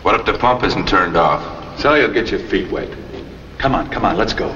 What if the pump isn't turned off? So you'll get your feet wet. Come on, let's go.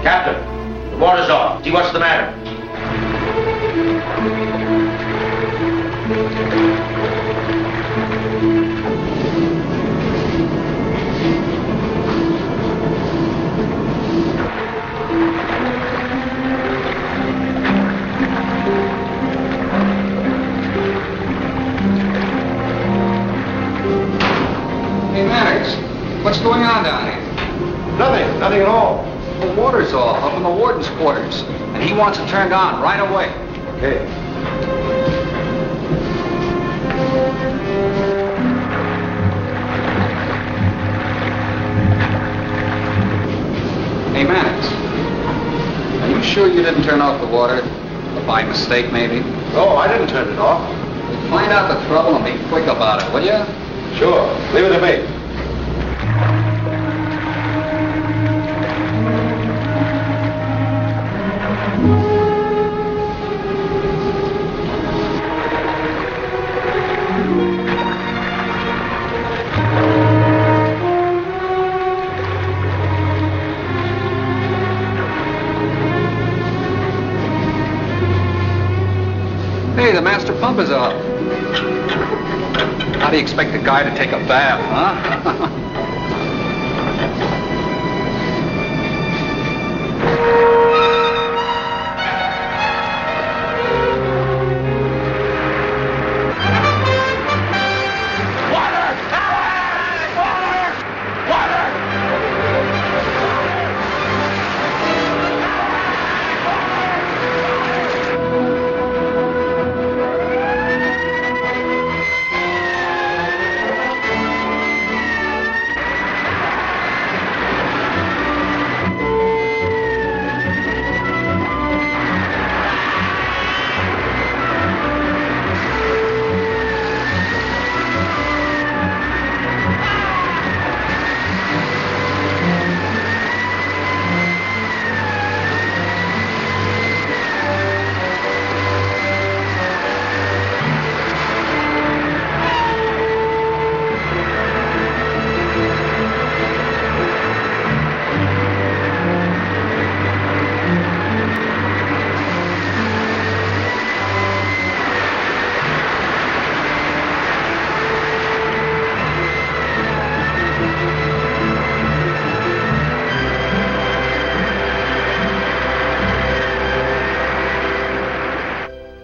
Captain, the water's off. See what's the matter? Hey, Maddox, what's going on down here? Nothing at all. The water's off up in the warden's quarters, and he wants it turned on right away. Okay. Hey, Maddox, are you sure you didn't turn off the water? By mistake, maybe? No, I didn't turn it off. Find out the trouble and be quick about it, will you? Sure. Leave it to me. Hey, the master pump is off. How do you expect a guy to take a bath, huh?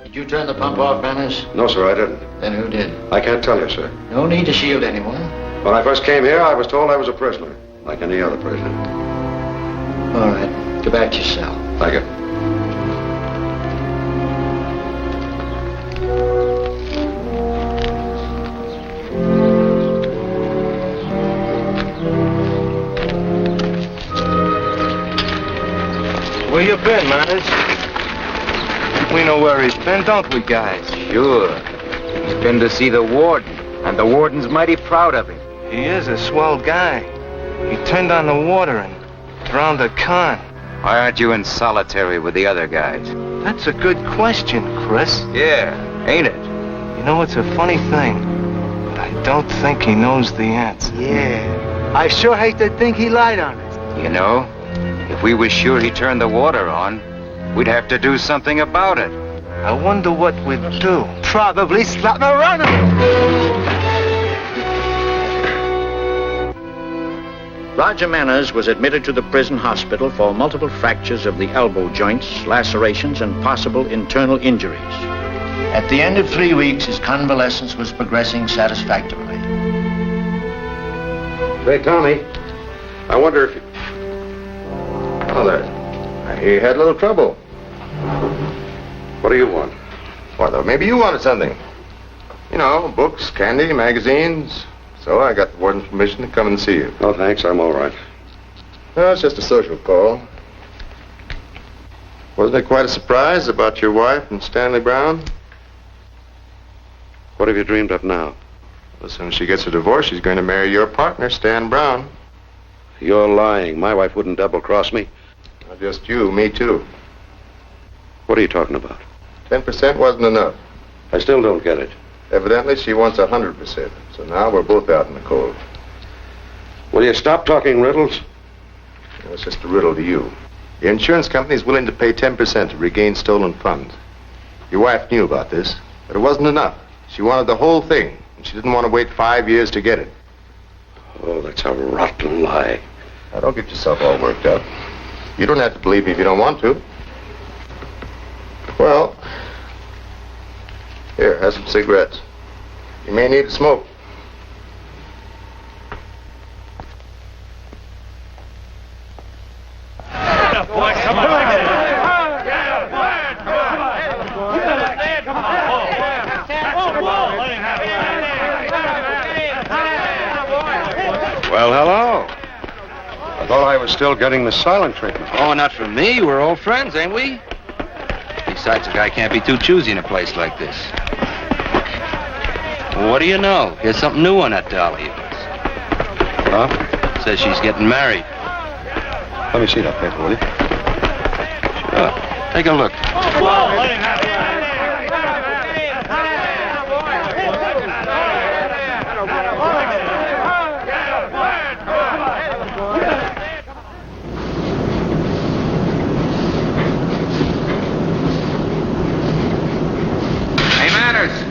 Did you turn the pump off, Manners? No, sir, I didn't. Then who did? I can't tell you, sir. No need to shield anyone. When I first came here, I was told I was a prisoner, like any other prisoner. All right. Go back to your cell. Thank you. Where you been, Manners? We know where he's been, don't we, guys? Sure. He's been to see the warden, and the warden's mighty proud of him. He is a swell guy. He turned on the water and drowned a con. Why aren't you in solitary with the other guys? That's a good question, Chris. Yeah, ain't it? You know, it's a funny thing. I don't think he knows the answer. Yeah. I sure hate to think he lied on us. You know, if we was sure he turned the water on, we'd have to do something about it. I wonder what we'd do. Probably slap him around him. Roger Manners was admitted to the prison hospital for multiple fractures of the elbow joints, lacerations, and possible internal injuries. At the end of 3 weeks, his convalescence was progressing satisfactorily. Say, Tommy, I wonder if you... Oh, there. I hear you had a little trouble. What do you want? Well, though, maybe you wanted something. You know, books, candy, magazines. So I got the warden's permission to come and see you. Oh, thanks. I'm all right. No, it's just a social call. Wasn't it quite a surprise about your wife and Stanley Brown? What have you dreamed of now? Well, as soon as she gets a divorce, she's going to marry your partner, Stan Brown. You're lying. My wife wouldn't double-cross me. Not just you, me too. What are you talking about? 10% wasn't enough. I still don't get it. Evidently, she wants 100%. So now we're both out in the cold. Will you stop talking riddles? Well, it's just a riddle to you. The insurance company is willing to pay 10% to regain stolen funds. Your wife knew about this, but it wasn't enough. She wanted the whole thing, and she didn't want to wait 5 years to get it. Oh, that's a rotten lie. Now, don't get yourself all worked up. You don't have to believe me if you don't want to. Well, here, have some cigarettes. You may need to smoke. Well, hello. I thought I was still getting the silent treatment. Oh, not from me. We're old friends, ain't we? Besides, a guy can't be too choosy in a place like this. Well, what do you know? Here's something new on that doll of yours. Huh? Says she's getting married. Let me see that paper, will you? Sure. Take a look.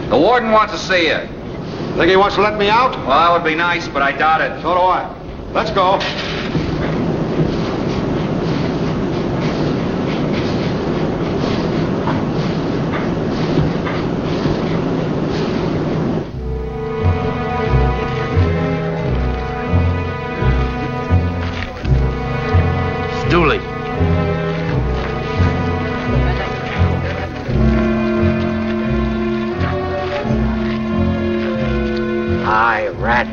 The warden wants to see you. Think he wants to let me out? Well, that would be nice, but I doubt it. So do I. Let's go. Dooley. Hi, rat.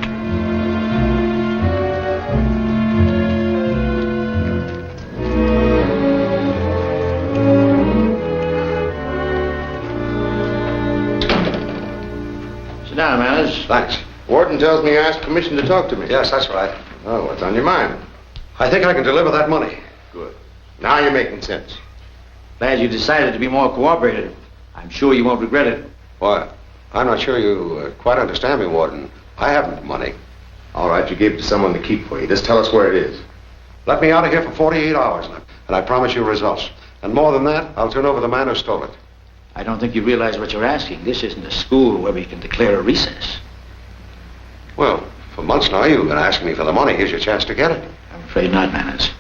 Sit down, Manners. Thanks. Warden tells me you asked permission to talk to me. Yes, that's right. Oh, what's on your mind? I think I can deliver that money. Good. Now you're making sense. Glad you decided to be more cooperative. I'm sure you won't regret it. Why? I'm not sure you quite understand me, Warden. I haven't the money. All right, you gave it to someone to keep for you. Just tell us where it is. Let me out of here for 48 hours, and I promise you results. And more than that, I'll turn over the man who stole it. I don't think you realize what you're asking. This isn't a school where we can declare a recess. Well, for months now, you've been asking me for the money. Here's your chance to get it. I'm afraid not, Manners.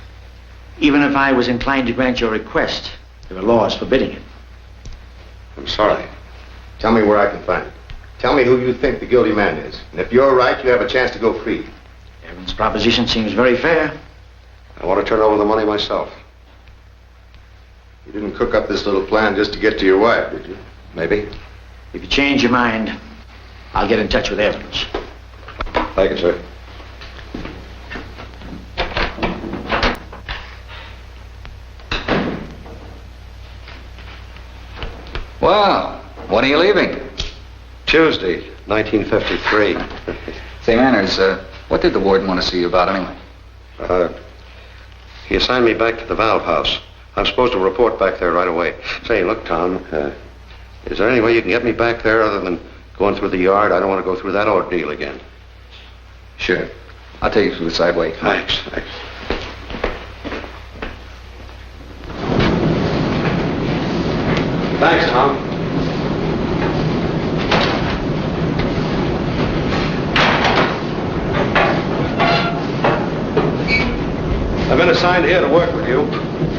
Even if I was inclined to grant your request, there are laws forbidding it. I'm sorry. Tell me where I can find it. Tell me who you think the guilty man is. And if you're right, you have a chance to go free. Evans' proposition seems very fair. I want to turn over the money myself. You didn't cook up this little plan just to get to your wife, did you? Maybe. If you change your mind, I'll get in touch with Evans. Thank you, sir. Well, when are you leaving? Tuesday, 1953. Say, Manners, what did the warden want to see you about anyway? He assigned me back to the valve house. I'm supposed to report back there right away. Say, look, Tom, is there any way you can get me back there other than Going through the yard, I don't want to go through that ordeal again. Sure. I'll take you through the sideway. Thanks. Thanks, Tom. I've been assigned here to work with you.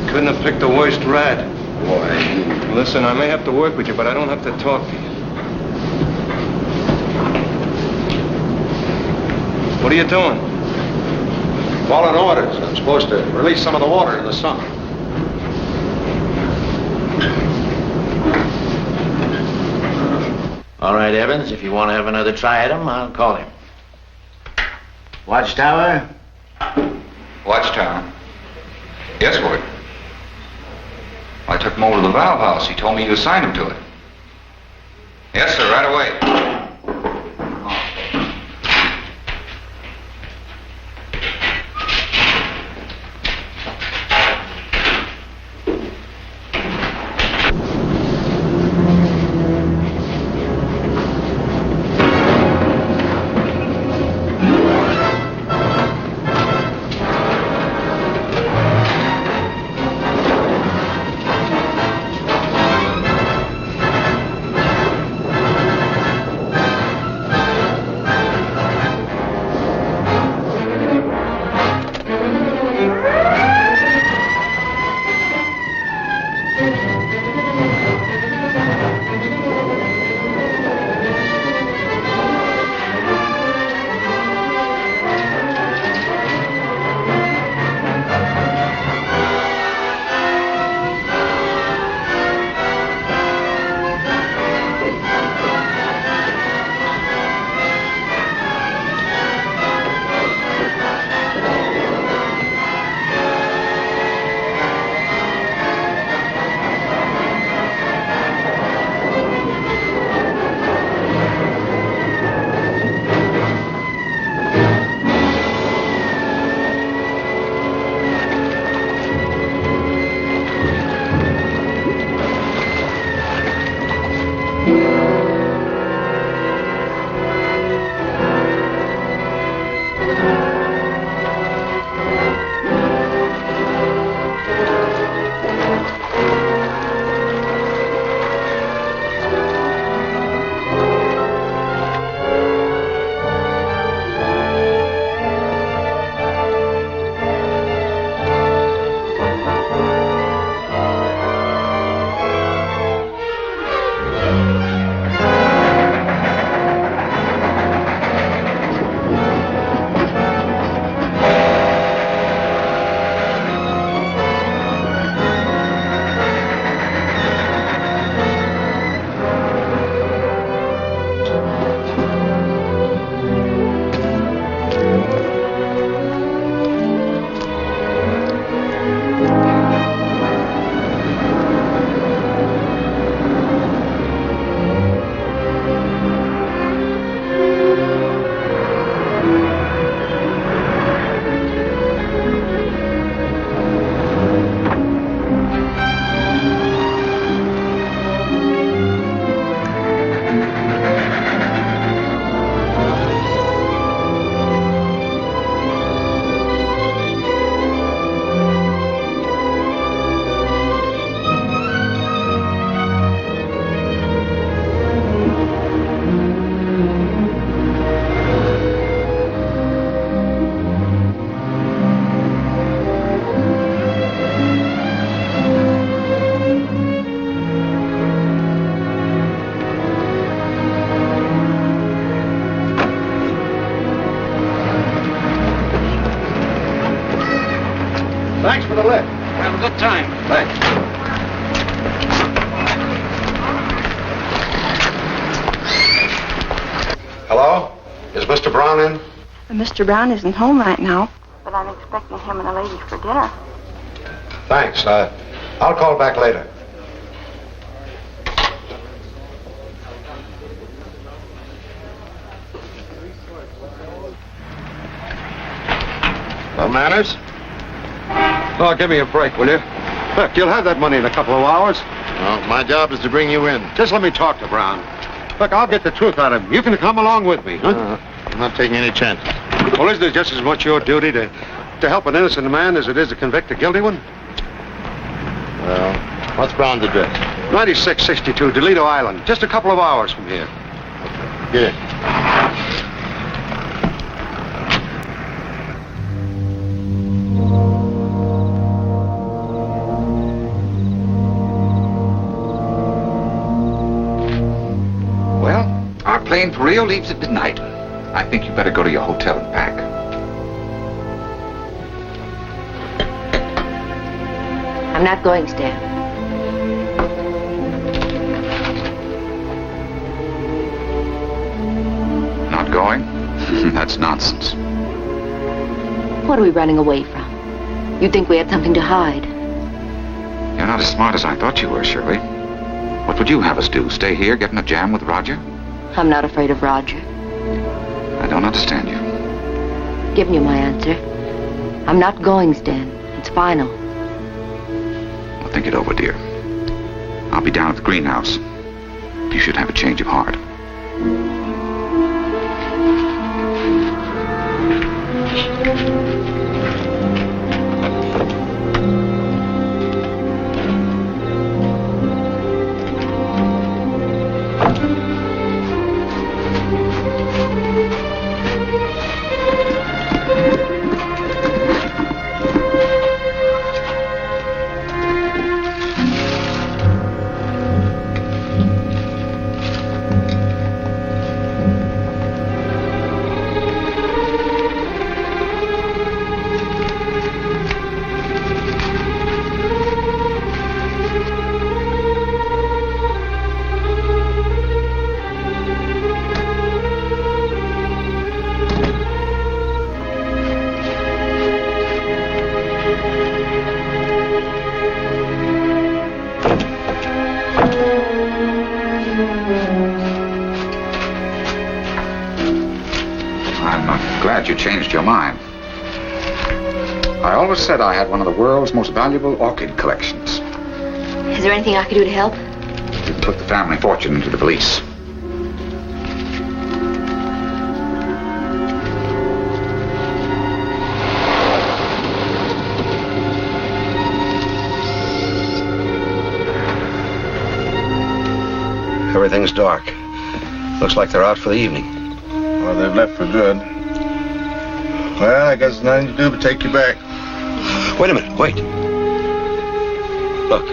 Couldn't have picked the worst rat. Boy. Listen, I may have to work with you, but I don't have to talk to you. What are you doing? Following orders. I'm supposed to release some of the water in the summer. All right, Evans, if you want to have another try at him, I'll call him. Watchtower? Watchtower? Yes, Ward. I took him over to the valve house. He told me you assigned him to it. Yes, sir, right away. Thanks for the lift. Have a good time. Thanks. Hello? Is Mr. Brown in? Mr. Brown isn't home right now, but I'm expecting him and a lady for dinner. Thanks. I'll call back later. Well, Manners? Oh, give me a break, will you? Look, you'll have that money in a couple of hours. Well, my job is to bring you in. Just let me talk to Brown. Look, I'll get the truth out of him. You can come along with me, huh? I'm not taking any chances. Well, isn't it just as much your duty to help an innocent man as it is to convict a guilty one? Well, what's Brown's address? 9662 Delito Island. Just a couple of hours from here. Get it. Well, our plane for Rio leaves at midnight. I think you better go to your hotel and pack. I'm not going, Stan. Not going? That's nonsense. What are we running away from? You'd think we had something to hide. You're not as smart as I thought you were, Shirley. What would you have us do? Stay here, get in a jam with Roger? I'm not afraid of Roger. I don't understand you. Giving you my answer. I'm not going, Stan. It's final. Well, think it over, dear. I'll be down at the greenhouse. You should have a change of heart. You changed your mind. I always said I had one of the world's most valuable orchid collections. Is there anything I could do to help? You can put the family fortune into the valise. Everything's dark. Looks like they're out for the evening. Well, they've left for good. Well, I guess nothing to do but take you back. Wait a minute, wait. Look.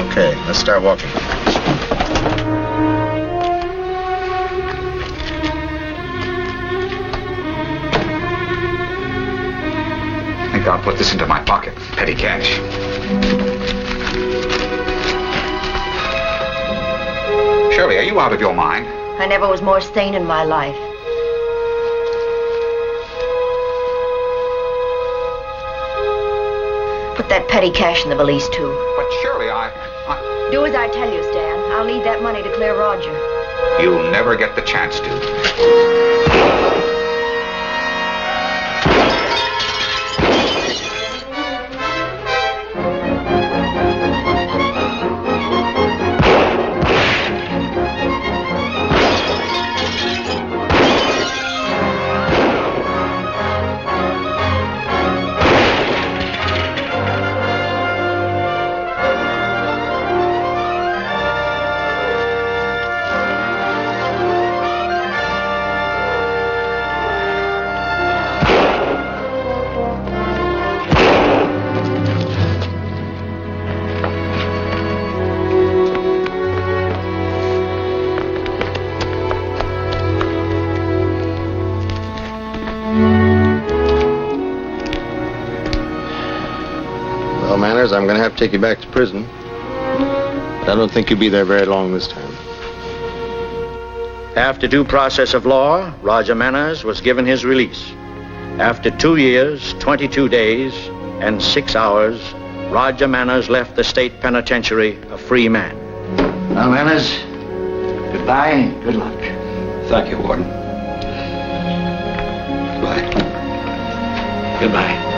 Okay, let's start walking. I think I'll put this into my pocket. Petty cash. Shirley, are you out of your mind? I never was more sane in my life. Put that petty cash in the valise, too. But Shirley, Do as I tell you, Stan. I'll need that money to clear Roger. You'll never get the chance to. I'm going to have to take you back to prison. But I don't think you'll be there very long this time. After due process of law, Roger Manners was given his release. After 2 years, 22 days, and 6 hours, Roger Manners left the state penitentiary a free man. Well, Manners, goodbye and good luck. Thank you, Warden. Goodbye. Goodbye.